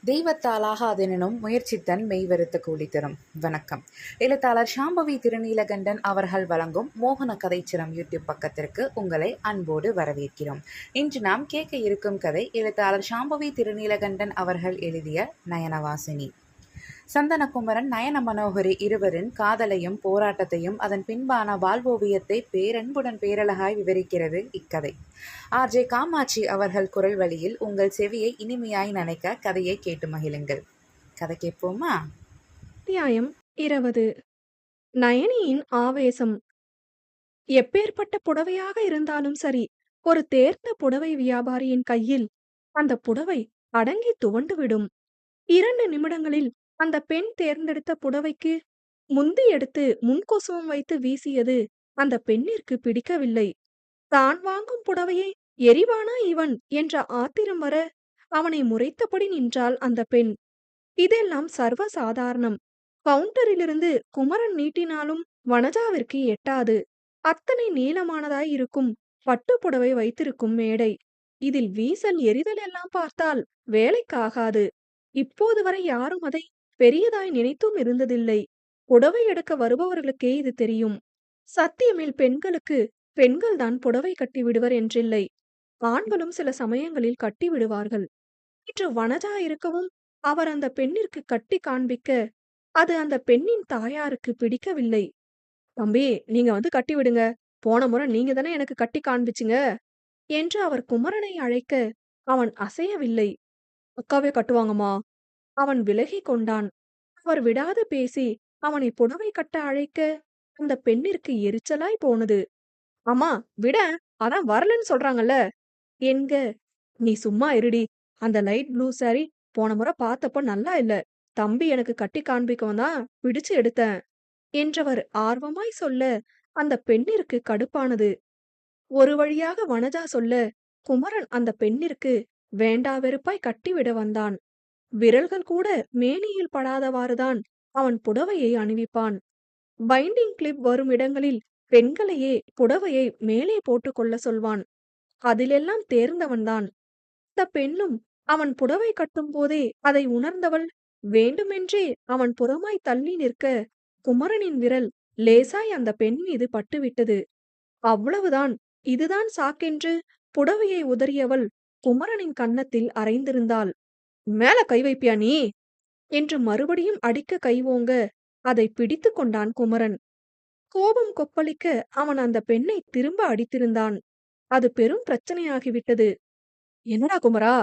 தெய்வத்தாலாகாதெனினும் முயற்சித்தன் மெய்வருத்த கூலி தரும். வணக்கம். எழுத்தாளர் சாம்பவி திருநீலகண்டன் அவர்கள் வழங்கும் மோகன கதைச்சிரம் யூடியூப் பக்கத்திற்கு உங்களை அன்போடு வரவேற்கிறோம். இன்று நாம் கேட்க இருக்கும் கதை எழுத்தாளர் சாம்பவி திருநீலகண்டன் அவர்கள் எழுதிய நயனவாசினி. சந்தனகுமரன் நயன மனோகரி இருவரின் காதலையும் போராட்டத்தையும் அதன் பின்பான வாழ்வோவியத்தை பேரன்புடன் பேரழகாய் விவரிக்கிறது இக்கதை. ஆர்ஜே காமாட்சி அவர்கள் குரல் வழியில் உங்கள் செவியை இனிமையாய் நினைக்க கதையை கேட்டு மகிழுங்கள். கதை கேட்போமா? அத்தியாயம் 20. நயனியின் ஆவேசம். எப்பேற்பட்ட புடவையாக இருந்தாலும் சரி, ஒரு தேர்ந்த புடவை வியாபாரியின் கையில் அந்த புடவை அடங்கி துவண்டுவிடும். 2 நிமிடங்களில் அந்த பெண் தேர்ந்தெடுத்த புடவைக்கு முந்தி எடுத்து முன்கொசுவம் வைத்து வீசியது அந்த பெண்ணிற்கு பிடிக்கவில்லை. தான் வாங்கும் புடவையை எரிவானா இவன் என்ற ஆத்திரம் வர அவனை முறைத்தபடி நின்றாள் அந்த பெண். இதெல்லாம் சர்வசாதாரணம். கவுண்டரிலிருந்து குமரன் நீட்டினாலும் வனஜாவிற்கு எட்டாது. அத்தனை நீளமானதாய் இருக்கும் பட்டுப்புடவை வைத்திருக்கும் மேடை. இதில் வீசல் எரிதல் எல்லாம் பார்த்தால் வேலைக்காகாது. இப்போது வரை யாரும் அதை பெரியதாய் நினைத்தும் இருந்ததில்லை. புடவை எடுக்க வருபவர்களுக்கே இது தெரியும். சத்தியமில் பெண்களுக்கு பெண்கள்தான் புடவை கட்டி விடுவர் என்றில்லை. ஆண்களும் சில சமயங்களில் கட்டி விடுவார்கள். இன்று வனஜா இருக்கவும் அவர் அந்த பெண்ணிற்கு கட்டி காண்பிக்க அது அந்த பெண்ணின் தாயாருக்கு பிடிக்கவில்லை. தம்பி, நீங்க வந்து கட்டி விடுங்க. போன முறை நீங்க தானே எனக்கு கட்டி காண்பிச்சிங்க என்று அவர் குமரனை அழைக்க அவன் அசையவில்லை. அக்காவே கட்டுவாங்கம்மா. அவன் விலகிக் கொண்டான். அவர் விடாது பேசி அவனை புடவை கட்ட அழைக்க அந்த பெண்ணிற்கு எரிச்சலாய் போனது. அம்மா விட, அதான் வரலன்னு சொல்றாங்கல்ல என்க. நீ சும்மா இருடி. அந்த லைட் ப்ளூ சாரி போன முறை பார்த்தப்ப நல்லா இல்ல. தம்பி எனக்கு கட்டி காண்பிக்கவும் தான் பிடிச்சு எடுத்தேன் என்றவர் ஆர்வமாய் சொல்ல அந்த பெண்ணிற்கு கடுப்பானது. ஒரு வழியாக வனஜா சொல்ல குமரன் அந்த பெண்ணிற்கு வேண்டா வெறுப்பாய் கட்டிவிட வந்தான். விரல்கள் கூட மேனியில் படாதவாறுதான் அவன் புடவையை அணிவிப்பான். பைண்டிங் கிளிப் வரும் இடங்களில் பெண்களையே புடவையை மேலே போட்டுக்கொள்ள சொல்வான். அதிலெல்லாம் தேர்ந்தவன்தான். அந்த பெண்ணும் அவன் புடவை கட்டும் போதே அதை உணர்ந்தவள். வேண்டுமென்றே அவன் புறமாய் தள்ளி நிற்க குமரனின் விரல் லேசாய் அந்த பெண் மீது பட்டுவிட்டது. அவ்வளவுதான். இதுதான் சாக்கென்று புடவையை உதறியவள் குமரனின் கன்னத்தில் அறைந்திருந்தாள். மேல கை வைப்பியா நீ என்று மறுபடியும் அடிக்க கைவோங்க அதை பிடித்து கொண்டான் குமரன். கோபம் கொப்பளிக்க அவன் அந்த பெண்ணை திரும்ப அடித்திருந்தான். அது பெரும் பிரச்சனையாகிவிட்டது. என்னடா குமரா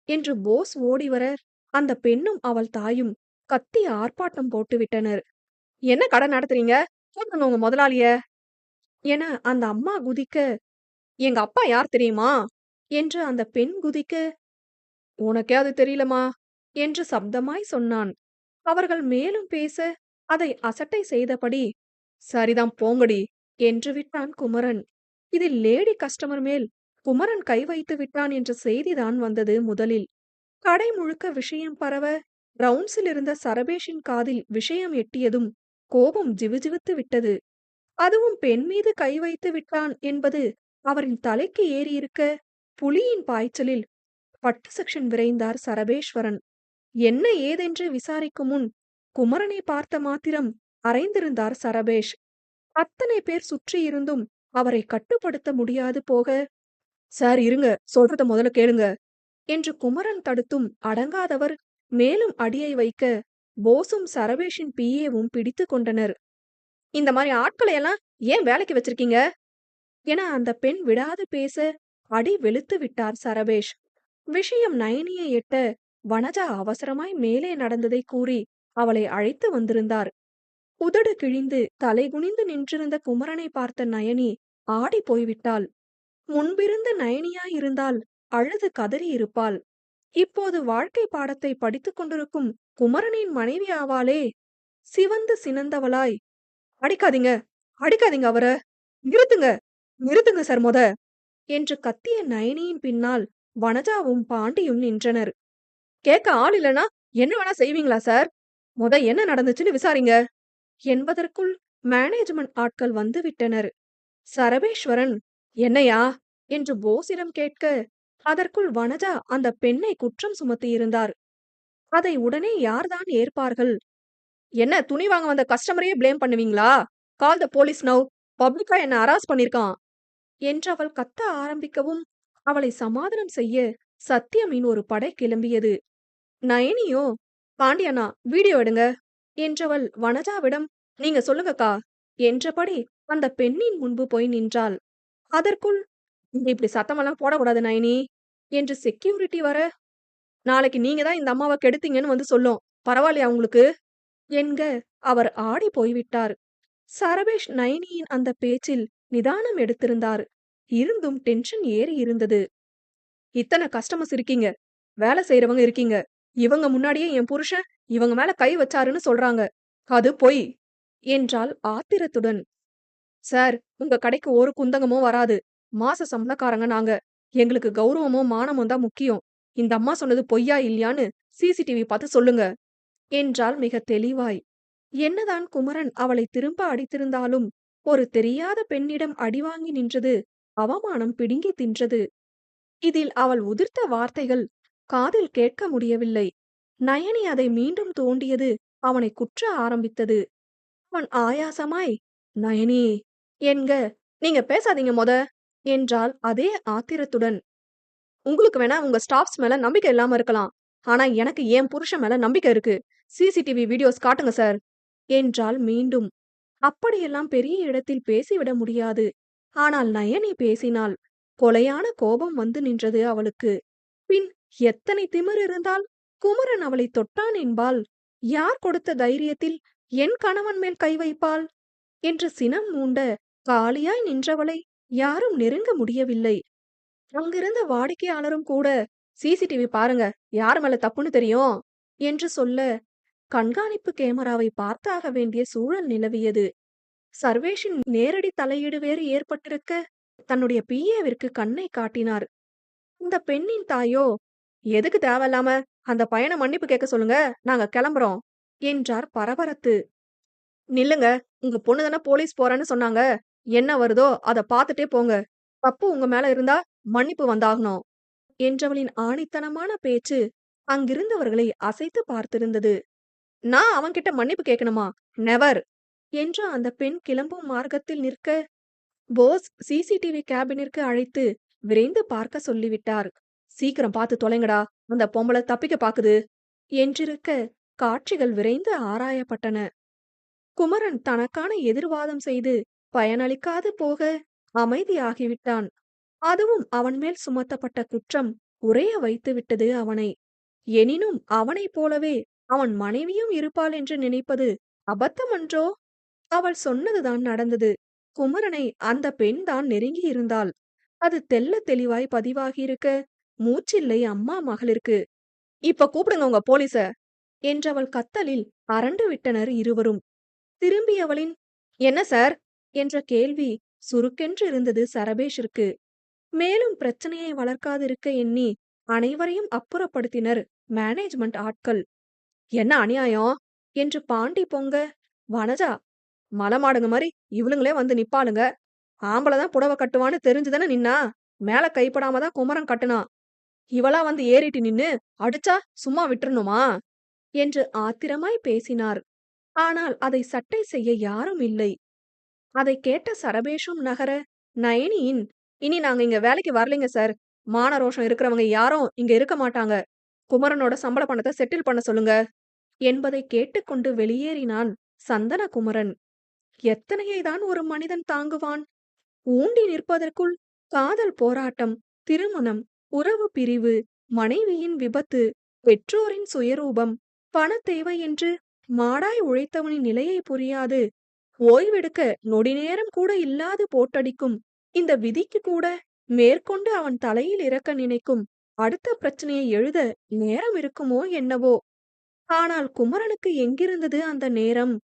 என்று போஸ் ஓடிவர அந்த பெண்ணும் அவள் தாயும் கத்தி ஆர்ப்பாட்டம் போட்டுவிட்டனர். என்ன கடை நடத்துறீங்க? கூப்பிடுங்க உங்க முதலாளிய என அந்த அம்மா குதிக்க, எங்க அப்பா யார் தெரியுமா என்று அந்த பெண் குதிக்க, உனக்கே அது தெரியலமா என்று சப்தமாய் சொன்னான். அவர்கள் மேலும் பேச அதை அசட்டை செய்தபடி, சரிதான் போங்கடி என்று விட்டான் குமரன். இதில் லேடி கஸ்டமர் மேல் குமரன் கை வைத்து விட்டான் என்ற செய்திதான் வந்தது முதலில். கடை முழுக்க விஷயம் பரவ ரவுண்ட்ஸில் இருந்த சரபேஷின் காதில் விஷயம் எட்டியதும் கோபம் ஜிவுஜிவுத்து விட்டது. அதுவும் பெண் மீது கை வைத்து விட்டான் என்பது அவரின் தலைக்கு ஏறியிருக்க புலியின் பாய்ச்சலில் பட்டு செக்ஷன் விரைந்தார் சரபேஸ்வரன். என்ன ஏதென்று விசாரிக்கும் முன் குமரனை பார்த்த மாத்திரம் அறைந்திருந்தார் சரபேஷ். அத்தனை பேர் சுற்றி இருந்தும் அவரை கட்டுப்படுத்த முடியாது போக, சார் இருங்க, சொல்றத முதல்ல கேளுங்க என்று குமரன் தடுத்தும் அடங்காதவர் மேலும் அடியை வைக்க போஸும் சரபேஷின் பிஏவும் பிடித்து கொண்டனர். இந்த மாதிரி ஆட்களை எல்லாம் ஏன் வேலைக்கு வச்சிருக்கீங்க என அந்த பெண் விடாது பேச அடி வெளுத்து விட்டார் சரபேஷ். விஷயம் நயனியை எட்ட வனஜா அவசரமாய் மேலே நடந்ததை கூறி அவளை அழைத்து வந்திருந்தார். உதடு கிழிந்து தலைகுனிந்து நின்றிருந்த குமரனை பார்த்த நயனி ஆடி போய்விட்டாள். முன்பிருந்த நயனியாயிருந்தால் அழுது கதறியிருப்பாள். இப்போது வாழ்க்கை பாடத்தை படித்துக் கொண்டிருக்கும் குமரனின் மனைவி ஆவாளே. சிவந்து சினந்தவளாய், அடிக்காதீங்க, அடிக்காதீங்க அவர, நிறுத்துங்க, நிறுத்துங்க சார் மொத என்று கத்திய நயனியின் பின்னால் வனஜாவும் பாண்டியும் நின்றனர். கேட்க ஆள் இல்லனா என்ன வேணா செய்வீங்களா சார்? மொத என்ன நடந்துச்சுன்னு விசாரிங்க என்பதற்குள் மேனேஜ்மெண்ட் ஆட்கள் வந்து விட்டனர். சரபேஸ்வரன் என்னையா என்று போஸிடம் கேட்க அதற்குள் வனஜா அந்த பெண்ணை குற்றம் சுமத்தியிருந்தார். அதை உடனே யார்தான் ஏற்பார்கள்? என்ன துணி வாங்க வந்த கஸ்டமரையே ப்ளேம் பண்ணுவீங்களா? கால் த போலீஸ் நவ். பப்ளிக்கா என்ன ஹராஸ் பண்ணிருக்கான் என்று அவள் கத்த ஆரம்பிக்கவும், அவளை சமாதானம் செய்ய சத்யமின் ஒரு படை கிளம்பியது. நயனியோ, "பாண்டியண்ணா வீடியோ எடுங்க" என்றவள் வனஜாவிடம், "நீங்க சொல்லுங்கக்கா" என்றபடி அந்த பெண்ணின் முன்பு போய் நின்றாள். அதற்குள், "இங்க இப்படி சத்தமெல்லாம் போடக்கூடாது நயனி" என்று செக்யூரிட்டி வர, "நாளைக்கு நீங்க தான் இந்த அம்மாவ கெடுத்தீங்கன்னு வந்து சொல்லும். பரவாயில்லையா உங்களுக்கு?" என்க அவர் ஆடி போய்விட்டார். சரபேஷ் நயனியின் அந்த பேச்சில் நிதானம் எடுத்திருந்தார். இருந்தும் டென்ஷன் ஏறி இருந்தது. "இத்தன கஸ்டமர்ஸ் இருக்கீங்க. வேலை செய்றவங்க இருக்கீங்க. இவங்க முன்னாடியே என் புருஷன் இவங்க மேல கை வச்சாருன்னு சொல்றாங்க. அது பொய்" என்றாள் ஆத்திரத்துடன். "சார், உங்க கடைக்கு ஒரு குந்தகமும் வராது. மாச சம்பளக்காரங்க நாங்க. எங்களுக்கு கௌரவமும் மானமும் தான் முக்கியம். இந்த அம்மா சொன்னது பொய்யா இல்லையான்னு சிசிடிவி பார்த்து சொல்லுங்க" என்றாள் மிக தெளிவாய். என்னதான் குமரன் அவளை திரும்ப அடித்திருந்தாலும், ஒரு தெரியாத பெண்ணிடம் அடிவாங்கி நின்றது அவமானம் பிடுங்கி தின்றது. இதில் அவள் உதிர்த்த வார்த்தைகள் காதில் கேட்க முடியவில்லை. நயனி அதை மீண்டும் தோண்டியது அவனை குற்ற ஆரம்பித்தது. அவன் ஆயாசமாய், "நயனி" என்க, "நீங்க பேசாதீங்க மொத" என்றாள் அதே ஆத்திரத்துடன். "உங்களுக்கு வேணா உங்க ஸ்டாஃப்ஸ் மேல நம்பிக்கை இல்லாம இருக்கலாம். ஆனா எனக்கு என் புருஷன் மேல நம்பிக்கை இருக்கு. சிசிடிவி வீடியோஸ் காட்டுங்க சார்" என்றாள் மீண்டும். அப்படியெல்லாம் பெரிய இடத்தில் பேசிவிட முடியாது. ஆனால் நயனி பேசினாள். கொலையான கோபம் வந்து நின்றது அவளுக்கு. பின் எத்தனை திமிர் இருந்தால் குமரன் அவளை தொட்டான் என்பாள்? யார் கொடுத்த தைரியத்தில் என் கணவன் மேல் கை வைப்பாள் என்று சினம் மூண்ட காலியாய் நின்றவளை யாரும் நெருங்க முடியவில்லை. அங்கிருந்த வாடிக்கையாளரும் கூட, "சிசிடிவி பாருங்க, யார் மேல தப்புன்னு தெரியும்" என்று சொல்ல, கண்காணிப்பு கேமராவை பார்த்தாக வேண்டிய சூழல் நிலவியது. சர்வேஷின் நேரடி தலையீடு வேறு ஏற்பட்டிருக்க, தன்னுடைய பிஏவிற்கு கண்ணை காட்டினார். இந்த பெண்ணின் தாயோ, "எதுக்கு தேவையில்லாம அந்த பையன மன்னிப்பு கேட்க சொல்லுங்க, நாங்க கிளம்புறோம்" என்றார் பரபரத்து. "நில்லுங்க, உங்க பொண்ணு தானே போலீஸ் போறேன்னு சொன்னாங்க. என்ன வருதோ அத பாத்துட்டே போங்க. தப்பு உங்க மேல இருந்தா மன்னிப்பு வந்தாகணும்" என்றவளின் ஆணித்தனமான பேச்சு அங்கிருந்தவர்களை அசைத்து பார்த்திருந்தது. "நான் அவன்கிட்ட மன்னிப்பு கேட்கணுமா? நெவர்" என்று அந்த பெண் கிளம்பும் மார்க்கத்தில் நிற்க, போஸ் சிசிடிவி கேபினிற்கு அழைத்து விரைந்து பார்க்க சொல்லிவிட்டார். "சீக்கிரம் பார்த்து தொலைங்கடா, அந்த பொம்பளை தப்பிக்க பாக்குது" என்றிருக்க காட்சிகள் விரைந்து ஆராயப்பட்டன. குமரன் தனக்கான எதிர்வாதம் செய்து பயனளிக்காது போக அமைதியாகிவிட்டான். அதுவும் அவன் மேல் சுமத்தப்பட்ட குற்றம் உறைய வைத்துவிட்டது அவனை. எனினும் அவனைப் போலவே அவன் மனைவியும் இருப்பாள் என்று நினைப்பது அபத்தமன்றோ? அவள் சொன்னதுதான் நடந்தது. குமரனை அந்த பெண் தான் நெருங்கி இருந்தாள். அது தெள்ளத் தெளிவாய் பதிவாகியிருக்க, மூச்சில்லை அம்மா மகளிருக்கு. "இப்ப கூப்பிடுங்க உங்க போலீஸ" என்றவள் கத்தலில் அரண்டு விட்டனர் இருவரும். திரும்பியவளின், "என்ன சார்" என்ற கேள்வி சுருக்கென்று இருந்தது சரபேஷிற்கு. மேலும் பிரச்சனையை வளர்க்காதிருக்க எண்ணி அனைவரையும் அப்புறப்படுத்தினர் மேனேஜ்மெண்ட் ஆட்கள். "என்ன அநியாயம்" என்று பாண்டி பொங்க, "வனஜா, மலமாடுங்க மாரி இவளுங்களே வந்து நிப்பாளுங்க. ஆம்பளதான் புடவ கட்டுவான்னு தெரிஞ்சுதானே நின்னா. மேல கைப்படாம தான் குமரன் கட்டுனான். இவளா வந்து ஏறிட்டு நின்னு அடிச்சா சும்மா விட்டுறணுமா" என்று ஆத்திரமாய் பேசினார். ஆனால் அதை சட்டை செய்ய யாரும் இல்லை. அதைக் கேட்ட சரபேஷும் நகர, நயனியின், "இனி நாங்க இங்க வேலைக்கு வரலைங்க சார். மான ரோஷம் இருக்கிறவங்க யாரும் இங்க இருக்க மாட்டாங்க. குமரனோட சம்பள பணத்தை செட்டில் பண்ண சொல்லுங்க" என்பதை கேட்டுக்கொண்டு வெளியேறினான் சந்தனகுமரன். எத்தனையை தான் ஒரு மனிதன் தாங்குவான்? ஊண்டி நிற்பதற்குள் காதல் போராட்டம், திருமணம், உறவு பிரிவு, மனைவியின் விபத்து, பெற்றோரின் சுயரூபம், பணத் தேவை என்று மாடாய் உழைத்தவனின் நிலையை புரியாது, ஓய்வெடுக்க நொடிநேரம் கூட இல்லாது போட்டடிக்கும் இந்த விதிக்கு கூட மேற்கொண்டு அவன் தலையில் இறக்க நினைக்கும் அடுத்த பிரச்சனையை எழுத நேரம் இருக்குமோ என்னவோ? ஆனால் குமரனுக்கு எங்கிருந்தது அந்த நேரம்?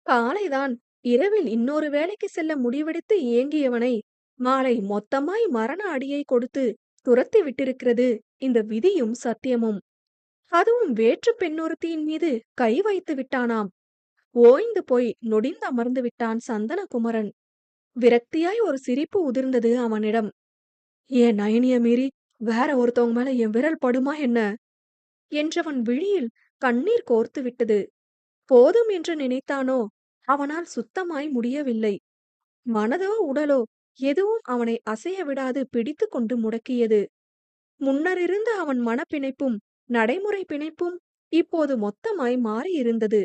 காலைதான் இரவில் இன்னொரு வேலைக்கு செல்ல முடிவெடுத்து ஏங்கியவனை மாலை மொத்தமாய் மரண அடியை கொடுத்து துரத்தி விட்டிருக்கிறது இந்த விதியும் சத்தியமும். அதுவும் வேற்று பெண்ணொருத்தியின் மீது கை வைத்து விட்டானாம். ஓய்ந்து போய் நொடிந்தமர்ந்து விட்டான் சந்தனகுமரன். விரக்தியாய் ஒரு சிரிப்பு உதிர்ந்தது அவனிடம். "என் நயனிய மீறி வேற ஒருத்தவங்க மேல என் விரல் படுமா என்ன?" என்றவன் விழியில் கண்ணீர் கோர்த்து விட்டது. போதும் என்று நினைத்தானோ, அவனால் சுத்தமாய் முடியவில்லை. மனதோ உடலோ எதுவும் அவனை அசைய விடாது பிடித்து கொண்டு முடக்கியது. முன்னரிருந்த அவன் மனப்பிணைப்பும் நடைமுறை பிணைப்பும் இப்போது மொத்தமாய் மாறியிருந்தது.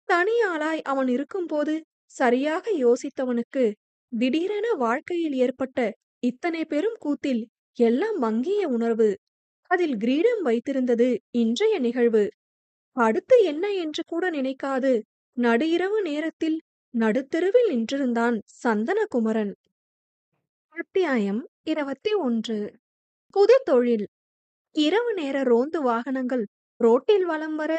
தனியாளாய் அவன் இருக்கும்போது சரியாக யோசித்தவனுக்கு திடீரென வாழ்க்கையில் ஏற்பட்ட இத்தனை பெரும் கூத்தில் எல்லாம் மங்கிய உணர்வு. அதில் கிரீடம் வைத்திருந்தது இன்றைய நிகழ்வு. அடுத்து என்ன என்று கூட நினைக்காது நடு இரவு நேரத்தில் நடுத்தெருவில் நின்றிருந்தான் சந்தனகுமரன். அத்தியாயம் 21. புது தொழில். இரவு நேர ரோந்து வாகனங்கள் ரோட்டில் வலம் வர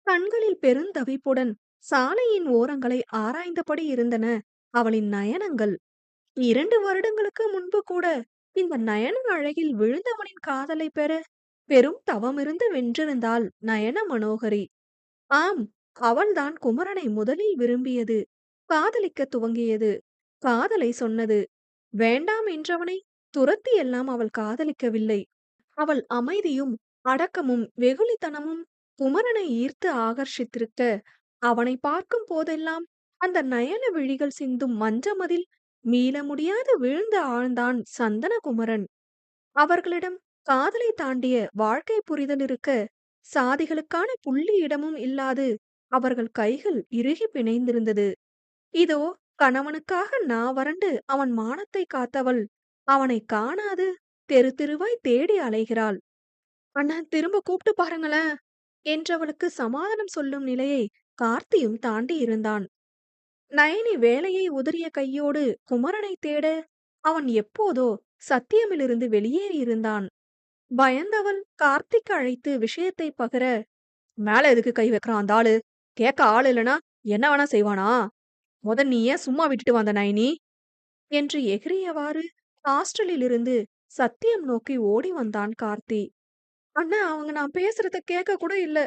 கண்களில் பெருந்தவிப்புடன் சாலையின் ஓரங்களை ஆராய்ந்தபடி இருந்தன அவளின் நயனங்கள். 2 வருடங்களுக்கு முன்பு கூட இந்த நயன அழகில் விழுந்தவனின் காதலை பெற பெரும் தவமிருந்து வென்றிருந்தாள் நயன மனோகரி. ஆம், அவள்தான் குமரனை முதலில் விரும்பியது, காதலிக்க துவங்கியது, காதலை சொன்னது. வேண்டாம் என்றவனை துரத்தி எல்லாம் அவள் காதலிக்கவில்லை. அவள் அமைதியும் அடக்கமும் வெகுளித்தனமும் குமரனை ஈர்த்து ஆகர்ஷித்திருக்க, அவனை பார்க்கும் போதெல்லாம் அந்த நயன விழிகள் சிந்தும் மஞ்சமதில் மீள முடியாது விழுந்து ஆழ்ந்தான் சந்தனகுமரன். அவர்களிடம் காதலை தாண்டிய வாழ்க்கை புரிதல் இருக்க, சாதிகளுக்கான புள்ளி இடமும் இல்லாது அவர்கள் கைகள் இறுகி பிணைந்திருந்தது. இதோ கணவனுக்காக வறண்டு அவன் மானத்தை காத்தவள் அவனை காணாது தெரு தெருவாய் தேடி அலைகிறாள். அண்ணா திரும்ப கூப்பிட்டு பாருங்களேன் என்றவளுக்கு சமாதானம் சொல்லும் நிலையை கார்த்தியும் தாண்டி இருந்தான். நயனி வேலையை உதறிய கையோடு குமரனை தேட அவன் எப்போதோ சத்தியமிலிருந்து வெளியேறியிருந்தான். பயந்தவள் கார்த்திக் அழைத்து விஷயத்தை பகர, மேல எதுக்கு கை வைக்கிறான் அந்த ஆளு? கேட்க ஆள் இல்லனா என்ன வேணா செய்வானா? நீ ஏன் சும்மா விட்டுட்டு வந்த நயனி என்று எகிரியவாறு ஹாஸ்டலில் இருந்து சத்தியம் நோக்கி ஓடி வந்தான் கார்த்தி. அண்ணா அவங்க நான் பேசுறத கேட்க கூட இல்ல.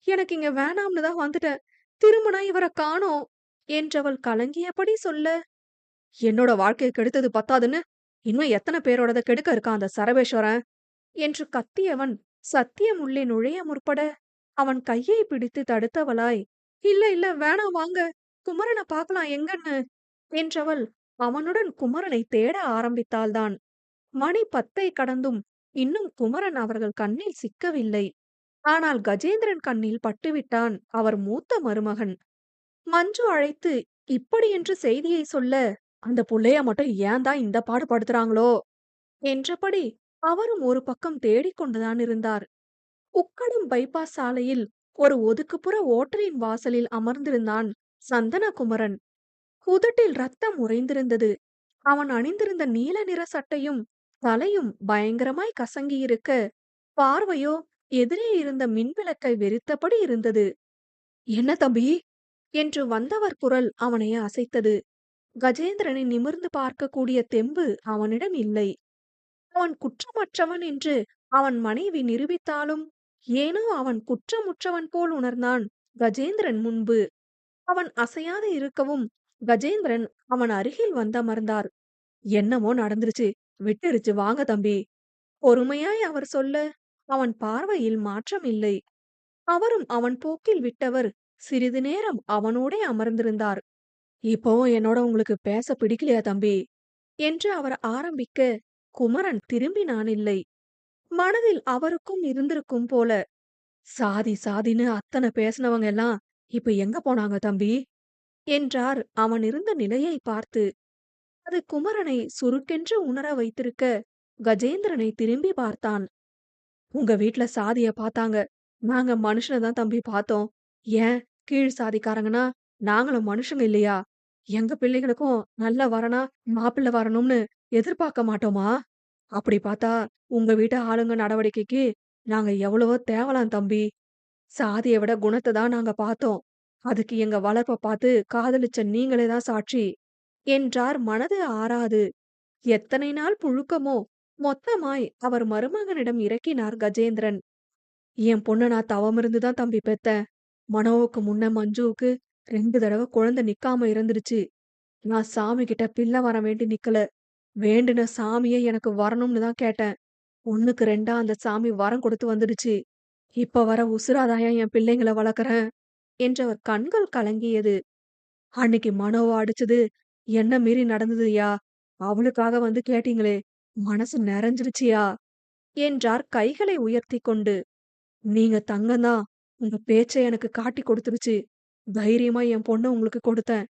எனக்கு இங்க வேணாம்னு தான் வந்துட்டேன். திரும்பினா இவரை காணோம் என்றவள் கலங்கியபடி சொல்ல, என்னோட வாழ்க்கையை கெடுத்தது பத்தாதுன்னு இன்னும் எத்தனை பேரோடத கெடுக்க இருக்கான் அந்த சரபேஸ்வரன் என்று கத்தியவன் சத்தியம் உள்ளே நுழைய முற்பட அவன் கையை பிடித்து தடுத்தவளாய், இல்ல இல்ல வேணாம் வாங்க, குமரனை பார்க்கலாம் எங்கன்னு என்றவள் அவனுடன் குமரனை தேட ஆரம்பித்தாள்தான். மணி 10 கடந்தும் இன்னும் குமரன் அவர்கள் கண்ணில் சிக்கவில்லை. ஆனால் கஜேந்திரன் கண்ணில் பட்டுவிட்டான் அவர் மூத்த மருமகன். மஞ்சு அழைத்து இப்படியென்று செய்தியை சொல்ல, அந்த புள்ளைய மட்டும் ஏன் தான் இந்த பாடு படுத்துறாங்களோ என்றபடி அவரும் ஒரு பக்கம் தேடிக்கொண்டுதான் இருந்தார். உக்கடம் பைபாஸ் சாலையில் ஒரு ஒதுக்குப்புற ஓட்டலின் வாசலில் அமர்ந்திருந்தான் சந்தனகுமரன். உதட்டில் ரத்தம் உறைந்திருந்தது. அவன் அணிந்திருந்த நீல நிற சட்டையும் தலையும் பயங்கரமாய் கசங்கியிருக்க, பார்வையோ எதிரே இருந்த மின்விளக்கை வெறித்தபடி இருந்தது. என்ன தம்பி என்று வந்தவர் குரல் அவனை அசைத்தது. கஜேந்திரனை நிமிர்ந்து பார்க்கக்கூடிய தெம்பு அவனிடம் இல்லை. அவன் குற்றமற்றவன் என்று அவன் மனைவி நிரூபித்தாலும் ஏனோ அவன் குற்றமுற்றவன் போல் உணர்ந்தான் கஜேந்திரன் முன்பு. அவன் அசையாது இருக்கவும் கஜேந்திரன் அவன் அருகில் வந்தமர்ந்தார். என்னமோ நடந்துருச்சு, விட்டுருச்சு வாங்க தம்பி. பொறுமையாய் அவர் சொல்ல அவன் பார்வையில் மாற்றம் இல்லை. அவரும் அவன் போக்கில் விட்டவர் சிறிது நேரம் அவனோடே அமர்ந்திருந்தார். இப்போ என்னோட உங்களுக்கு பேச பிடிக்கலையா தம்பி என்று அவர் ஆரம்பிக்க குமரன் திரும்பினானில்லை. மனதில் அவருக்கும் இருந்திருக்கும் போல, சாதி சாதின்னு அத்தனை பேசினவங்க எல்லாம் இப்ப எங்க போனாங்க தம்பி என்றார் அவன் இருந்த நிலையை பார்த்து. அது குமரனை சுருக்கென்று உணர வைத்திருக்க கஜேந்திரனை திரும்பி பார்த்தான். உங்க வீட்ல சாதிய பார்த்தாங்க, நாங்க மனுஷனை தான் தம்பி பார்த்தோம். ஏன் கீழ் சாதிக்காரங்கன்னா நாங்களும் மனுஷங்க இல்லையா? எங்க பிள்ளைகளுக்கும் நல்ல வரனா மாப்பிள்ளை வரணும்னு எதிர்பார்க்க மாட்டோமா? அப்படி பார்த்தா உங்க வீட்டு ஆளுங்க நடவடிக்கைக்கு நாங்க எவ்வளவோ தேவலாம் தம்பி. சாதியை விட குணத்தை தான் நாங்க பார்த்தோம். அதுக்கு எங்க வளர்ப்ப பார்த்து காதலிச்ச நீங்களே தான் சாட்சி என்றார் மனது ஆறாது. எத்தனை நாள் புழுக்கமோ மொத்தமாய் அவர் மருமகனிடம் இறக்கினார் கஜேந்திரன். என் பொண்ண நான் தவமிருந்து தான் தம்பி பெத்தேன். மனோவுக்கு முன்ன மஞ்சுவுக்கு 2 தடவை குழந்தை நிக்காம இருந்துருச்சு. நான் சாமி கிட்ட பிள்ளை வர வேண்டி நிக்கல. வேண்டுன சாமியே எனக்கு வரணும்னு தான் கேட்டேன். 1க்கு 2 அந்த சாமி வரம் கொடுத்து வந்துடுச்சு. இப்ப வர உசுராதாயா என் பிள்ளைங்கள வளர்க்குறேன் என்றவர் கண்கள் கலங்கியது. அன்னைக்கு மனோவ அடிச்சது என்ன மீறி நடந்ததுயா. அவளுக்காக வந்து கேட்டீங்களே, மனசு நிறைஞ்சிருச்சியா என்றார் கைகளை உயர்த்தி கொண்டு. நீங்க தங்கம்தான். உங்க பேச்ச எனக்கு காட்டி கொடுத்துருச்சு. தைரியமா என் பொண்ண உங்களுக்கு கொடுத்தேன்.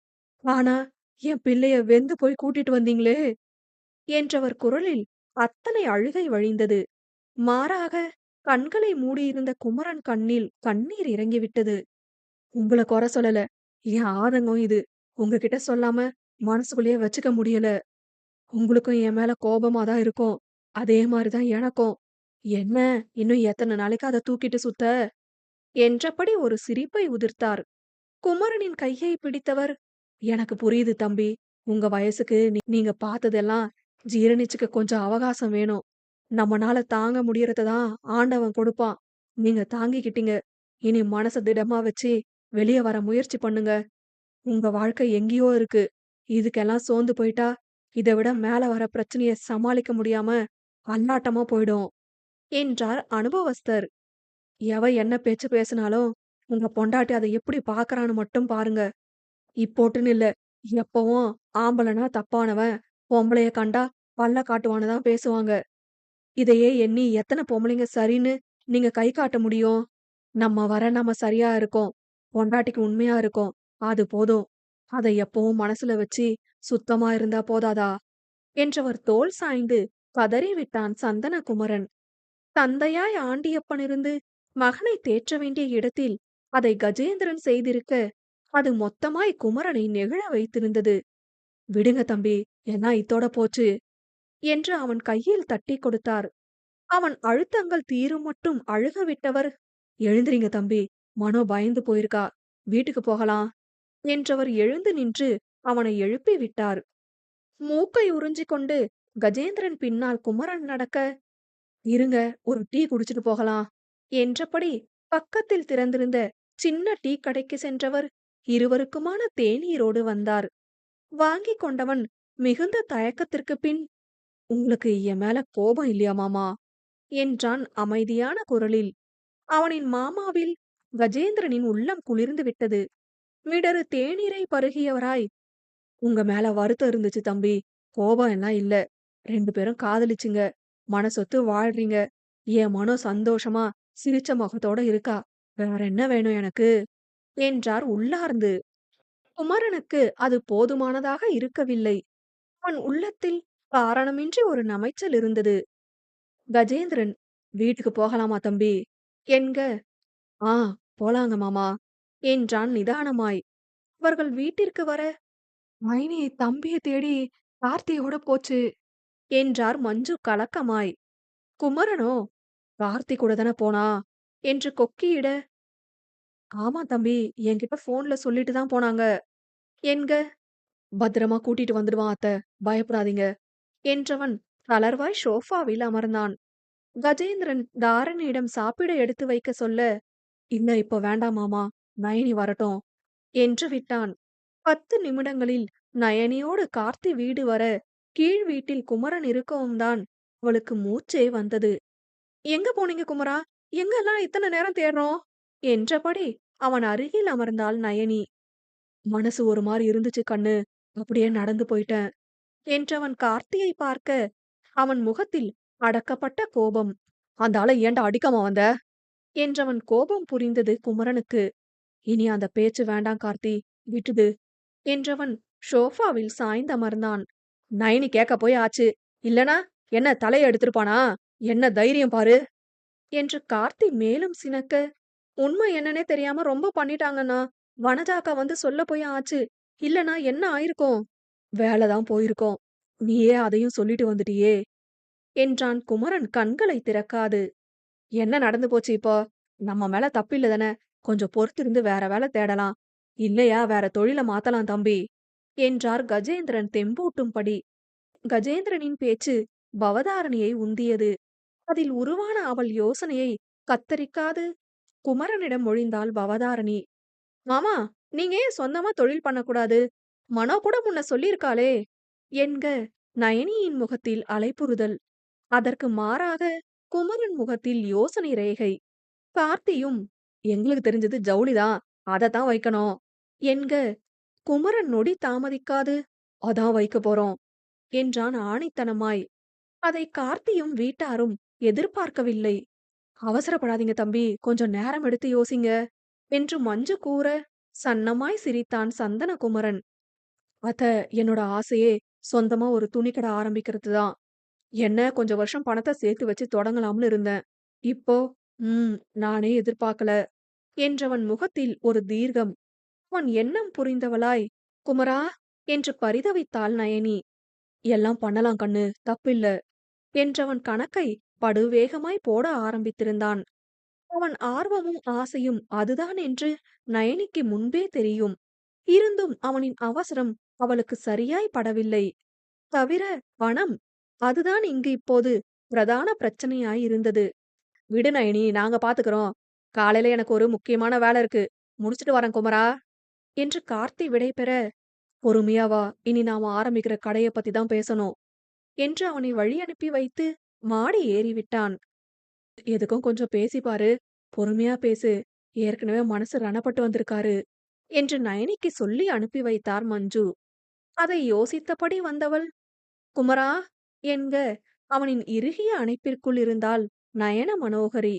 ஆனா, என் பிள்ளைய வெந்து போய் கூட்டிட்டு வந்தீங்களே என்றவர் குரலில் அத்தனை அழுகை வழிந்தது. மாறாக கண்களை மூடியிருந்த குமரன் கண்ணில் கண்ணீர் இறங்கிவிட்டது. உங்கள குறை சொல்லல. என் ஆதங்கம் இது. உங்ககிட்ட சொல்லாம மனசுக்குள்ளேயே வச்சுக்க முடியல. உங்களுக்கும் என் மேல கோபமா தான் இருக்கும். அதே மாரி தான் எனக்கும். என்ன இன்னும் எத்தன நாளைக்கு அத தூக்கிட்டு சுத்த? என்றபடி ஒரு சிரிப்பை உதிர்த்தார். குமரனின் கையை பிடித்தவர், எனக்கு புரியுது தம்பி. உங்க வயசுக்கு நீங்க பார்த்ததெல்லாம் ஜீரணிச்சுக்க கொஞ்சம் அவகாசம் வேணும். நம்மனால தாங்க முடியறத தான் ஆண்டவன் கொடுப்பான். நீங்க தாங்கிக்கிட்டீங்க. இனி மனச திடமா வச்சு வெளிய வர முயற்சி பண்ணுங்க. உங்க வாழ்க்கை எங்கேயோ இருக்கு. இதுக்கெல்லாம் சோர்ந்து போயிட்டா, இத விட மேல வர பிரச்சனைய சமாளிக்க முடியாம அல்லாட்டமா போயிடும் என்றார் அனுபவஸ்தர். எவ என்ன பேச்சு பேசினாலும் உங்க பொண்டாட்டி அதை எப்படி பார்க்கறான்னு மட்டும் பாருங்க. இப்போட்டுன்னு இல்ல. எப்பவும் ஆம்பளனா தப்பானவன், பொம்பளைய கண்டா பல்ல காட்டுவான்னு தான் பேசுவாங்க. இதையே எண்ணி எத்தன பொம்பளைங்க சரின்னு நீங்க கை காட்ட முடியும்? நம்ம சரியா இருக்கோம். பொண்டாட்டிக்கு உண்மையா இருக்கோம். அது போதும். அதை எப்பவும் மனசுல வச்சு சுத்தமா இருந்தா போதாதா? என்றவர் தோள் சாய்ந்து கதறிவிட்டான் சந்தனகுமரன். தந்தையாய் ஆண்டியப்பன் இருந்து மகனை தேற்ற வேண்டிய இடத்தில் அதை கஜேந்திரன் செய்திருக்க, அது மொத்தமாய் குமரனை நெகிழ வைத்திருந்தது. விடுங்க தம்பி, எல்லாம் இத்தோட போச்சு என்று அவன் கையில் தட்டிக் கொடுத்தார். அவன் அழுத்தங்கள் தீரும் மட்டும் அழுக விட்டவர், எழுந்திரிங்க தம்பி, மனோ பயந்து போயிருக்கா. வீட்டுக்கு போகலாம் என்றவர் எழுந்து நின்று அவனை எழுப்பி விட்டார். மூக்கை உறிஞ்சிக் கொண்டு கஜேந்திரன் பின்னால் குமரன் நடக்க, இருங்க ஒரு டீ குடிச்சிட்டு போகலாம் என்றபடி பக்கத்தில் திறந்திருந்த சின்ன டீ கடைக்கு சென்றவர் இருவருக்குமான தேநீரோடு வந்தார். வாங்கிக் கொண்டவன் மிகுந்த தயக்கத்திற்கு பின், உங்களுக்கு என் மேல கோபம் இல்லையா மாமா என்றான் அமைதியான குரலில். அவனின் மாமாவில் கஜேந்திரனின் உள்ளம் குளிர்ந்து விட்டது. மிடறு தேநீரை பருகியவராய், உங்க மேல வருத்தம் இருந்துச்சு தம்பி. கோபம் எல்லாம் இல்ல. 2 பேரும் காதலிச்சுங்க. மனசொத்து வாழ்றீங்க. என் மனம் சந்தோஷமா சிரிச்ச முகத்தோட இருக்கா. வேற என்ன வேணும் எனக்கு என்றார் உள்ளார்ந்து. குமரனுக்கு அது போதுமானதாக இருக்கவில்லை. அவன் உள்ளத்தில் காரணமின்றி ஒரு நமைச்சல் இருந்தது. கஜேந்திரன், வீட்டுக்கு போகலாமா தம்பி என்க, ஆ போலாங்க மாமா என்றான் நிதானமாய். அவர்கள் வீட்டிற்கு வர, மைனி தம்பிய தேடி கார்த்தியோட போச்சு என்றார் மஞ்சு கலக்கமாய். குமரனோ, கார்த்தி கூட தானே போனா என்று கொக்கியிட, ஆமா தம்பி, என்கிட்ட போன்ல சொல்லிட்டு தான் போனாங்க என்க, பத்திரமா கூட்டிட்டு வந்துடுவான் அத்த, பயப்படாதீங்க என்றவன் தளர்வாய் ஷோஃபாவில் அமர்ந்தான். கஜேந்திரன் தாரணியிடம் சாப்பிட எடுத்து வைக்க சொல்ல, இல்ல இப்ப வேண்டாம் மாமா, நயனி வரட்டும் என்று விட்டான். 10 நிமிடங்களில் நயனியோடு கார்த்தி வீடு வர, கீழ் வீட்டில் குமரன் இருக்கவும் தான் அவளுக்கு மூச்சே வந்தது. எங்க போனீங்க குமரா? எங்கெல்லாம் இத்தனை நேரம் தேடுறோம் என்றபடி அவன் அருகில் அமர்ந்தாள் நயனி. மனசு ஒரு மாரி இருந்துச்சு கண்ணு, அப்படியே நடந்து போயிட்டேன் என்றவன் கார்த்தியை பார்க்க, அவன் முகத்தில் அடக்கப்பட்ட கோபம். அந்த ஆளை ஏன்டா அடிக்காம வந்த என்றவன் கோபம் புரிந்தது குமரனுக்கு. இனி அந்த பேச்சு வேண்டாம் கார்த்தி, விட்டுடு என்றவன் ஷோஃபாவில் சாய்ந்தமர்ந்தான். நைனி கேட்க போய் ஆச்சு. இல்லனா என்ன தலைய எடுத்திருப்பானா? என்ன தைரியம் பாரு என்று கார்த்தி மேலும் சினக்க, உண்மை என்னன்னே தெரியாம ரொம்ப பண்ணிட்டாங்கண்ணா. வனஜாக்கா வந்து சொல்ல போய் ஆச்சு. இல்லனா என்ன ஆயிருக்கும்? வேலைதான் போயிருக்கோம். நீயே அதையும் சொல்லிட்டு வந்துட்டியே என்றான் குமரன் கண்களை திறக்காது. என்ன நடந்து போச்சு இப்போ? நம்ம மேல தப்பில்ல தானே. கொஞ்சம் பொறுத்திருந்து வேற வேலை தேடலாம். இல்லையா வேற தொழில மாத்தலாம் தம்பி என்றார் கஜேந்திரன் தெம்பூட்டும்படி. கஜேந்திரனின் பேச்சு பவதாரணியை உந்தியது. அதில் உருவான அவள் யோசனையை கத்தரிக்காது குமரனிடம் மொழிந்தாள் பவதாரணி. மாமா, நீங்க ஏன் சொந்தமா தொழில் பண்ணக்கூடாது? மனோ கூட முன்ன சொல்லியிருக்காளே என்க, நயனியின் முகத்தில் அலைப்புறுதல். அதற்கு மாறாக குமரன் முகத்தில் யோசனை ரேகை. கார்த்தியும், "எங்களுக்கு தெரிஞ்சது ஜவுளிதான். அதத்தான் வைக்கணும்" என்க, குமரன் நொடி தாமதிக்காது, "அதான் வைக்கப் போறோம்" என்றான் ஆணித்தனமாய். அதை கார்த்தியும் வீட்டாரும் எதிர்பார்க்கவில்லை. "அவசரப்படாதீங்க தம்பி, கொஞ்சம் நேரம் எடுத்து யோசிங்க" என்று மஞ்சு கூற, சன்னமாய் சிரித்தான் சந்தனகுமரன். "அத்த, என்னோட ஆசையே சொந்தமா ஒரு துணிக்கடை ஆரம்பிக்கிறது தான். என்ன கொஞ்சம் வருஷம் பணத்த சேர்த்து வச்சு தொடங்கலாம்னு இருந்தேன். இப்போ நானே எதிர்பார்க்கல" என்றவன் முகத்தில் ஒரு தீர்க்கம். அவன் எண்ணம் புரிந்தவளாய், "குமரா" என்று பரிதவித்தாள் நயனி. "எல்லாம் பண்ணலாம் கண்ணு, தப்பில்ல" என்றவன் கணக்கை படுவேகமாய் போட ஆரம்பித்திருந்தான். அவன் ஆர்வமும் ஆசையும் அதுதான் என்று நயனிக்கு முன்பே தெரியும். இருந்தும் அவனின் அவசரம் அவளுக்கு சரியாய் படவில்லை. தவிர பணம், அதுதான் இங்கு இப்போது பிரதான பிரச்சனையாய் இருந்தது. "விடு நயனி, நாங்க பாத்துக்கிறோம். காலையில எனக்கு ஒரு முக்கியமான வேலை இருக்கு. முடிச்சிட்டு வரேன் குமரா" என்று கார்த்தி விடைபெற, "பொறுமையா வா, இனி நாம ஆரம்பிக்கிற கடைய பத்தி தான் பேசணும்" என்று அவனை வழி அனுப்பி வைத்து மாடி ஏறிவிட்டான். "எதுக்கும் கொஞ்சம் பேசி பாரு, பொறுமையா பேசு, ஏற்கனவே மனசு ரணப்பட்டு வந்திருக்காரு" என்று நயனிக்கு சொல்லி அனுப்பி வைத்தார் மஞ்சு. அதை யோசித்தபடி வந்தவள், "குமரா" என்க, அவனின் இறுகிய அணைப்பிற்குள் இருந்தாள் நயன மனோகரி.